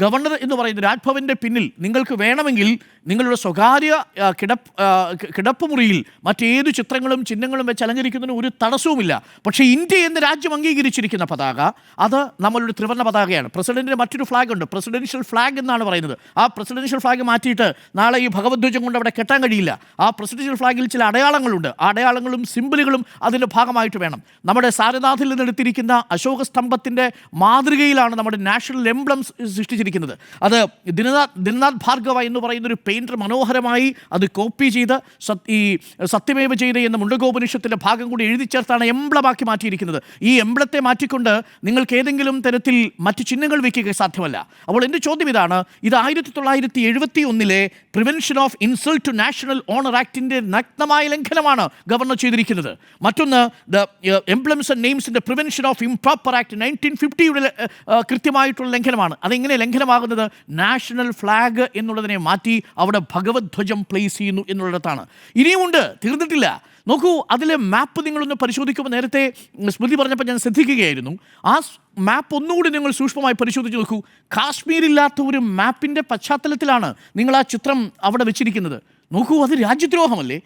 Governor എന്ന് പറയുന്നത് രാജ്ഭവൻ്റെ പിന്നിൽ നിങ്ങൾക്ക് വേണമെങ്കിൽ നിങ്ങളുടെ സ്വകാര്യ കിടപ്പുമുറിയിൽ മറ്റേതു ചിത്രങ്ങളും ചിഹ്നങ്ങളും വെച്ച് അലങ്കരിക്കുന്നതിന് ഒരു തടസ്സവുമില്ല. പക്ഷേ ഇന്ത്യ എന്ന രാജ്യം അംഗീകരിച്ചിരിക്കുന്ന പതാക അത് നമ്മളുടെ ത്രിവർണ്ണ പതാകയാണ്. പ്രസിഡന്റിന് മറ്റൊരു ഫ്ലാഗ് ഉണ്ട്, പ്രസിഡൻഷ്യൽ ഫ്ലാഗ് എന്നാണ് പറയുന്നത്. ആ പ്രസിഡൻഷ്യൽ ഫ്ലാഗ് മാറ്റിയിട്ട് നാളെ ഈ ഭഗവധ്വജം കൊണ്ട് അവിടെ കെട്ടാൻ കഴിയില്ല. ആ പ്രസിഡൻഷ്യൽ ഫ്ലാഗിൽ ചില അടയാളങ്ങളുണ്ട്. ആ അടയാളങ്ങളും സിമ്പിളുകളും അതിൻ്റെ ഭാഗമായിട്ട് വേണം. നമ്മുടെ സാരനാഥിൽ നിന്നെടുത്തിരിക്കുന്ന അശോക സ്തംഭത്തിൻ്റെ മാതൃകയിലാണ് നമ്മുടെ നാഷണൽ എംബ്ലം സൃഷ്ടിച്ചിരിക്കുന്നത്. അത് ദിനനാഥ് ഭാർഗവ എന്ന് പറയുന്നൊരു പെയിൻറ്റർ മനോഹരമായി അത് കോപ്പി ചെയ്ത് ഈ സത്യമേവ ചെയ്ത എന്ന മുണ്ടകോപനിഷത്തിൻ്റെ ഭാഗം കൂടി എഴുതി ചേർത്താണ് എംബ്ലമാക്കി മാറ്റിയിരിക്കുന്നത്. ഈ എംബ്ലത്തെ മാറ്റിക്കൊണ്ട് നിങ്ങൾക്ക് ഏതെങ്കിലും തരത്തിൽ മറ്റ് ചിഹ്നങ്ങൾ വയ്ക്കുക സാധ്യമല്ല. അപ്പോൾ എൻ്റെ ചോദ്യം ഇതാണ്, ഇത് 1971 prevention of insult to national honour ആക്ടിൻ്റെ നഗ്നമായ ലംഘനമാണ് ഗവർണർ ചെയ്തിരിക്കുന്നത്. മറ്റൊന്ന് എംബ്ലംസ് ആൻഡ് നെയിംസിൻ്റെ പ്രിവെൻഷൻ ഓഫ് ഇംപ്രോപ്പർ ആക്ട് 1950 കൃത്യമായിട്ടുള്ള ലംഘനമാണ്. അതെങ്ങനെ ലംഘനമാകുന്നത്? നാഷണൽ ഫ്ലാഗ് എന്നുള്ളതിനെ മാറ്റി അവിടെ ഭഗവധ്വജം പ്ലേസ് ചെയ്യുന്നു എന്നുള്ളിടത്താണ്. ഇനിയുമുണ്ട്, തീർന്നിട്ടില്ല. നോക്കൂ, അതിലെ മാപ്പ് നിങ്ങളൊന്ന് പരിശോധിക്കുമ്പോൾ, നേരത്തെ സ്മൃതി പറഞ്ഞപ്പോൾ ഞാൻ ശ്രദ്ധിക്കുകയായിരുന്നു, ആ മാപ്പ് ഒന്നുകൂടി നിങ്ങൾ സൂക്ഷ്മമായി പരിശോധിച്ച് നോക്കൂ. കാശ്മീരില്ലാത്ത ഒരു മാപ്പിൻ്റെ പശ്ചാത്തലത്തിലാണ് നിങ്ങൾ ആ ചിത്രം അവിടെ വെച്ചിരിക്കുന്നത്. നോക്കൂ, അത് രാജ്യദ്രോഹമല്ലേ?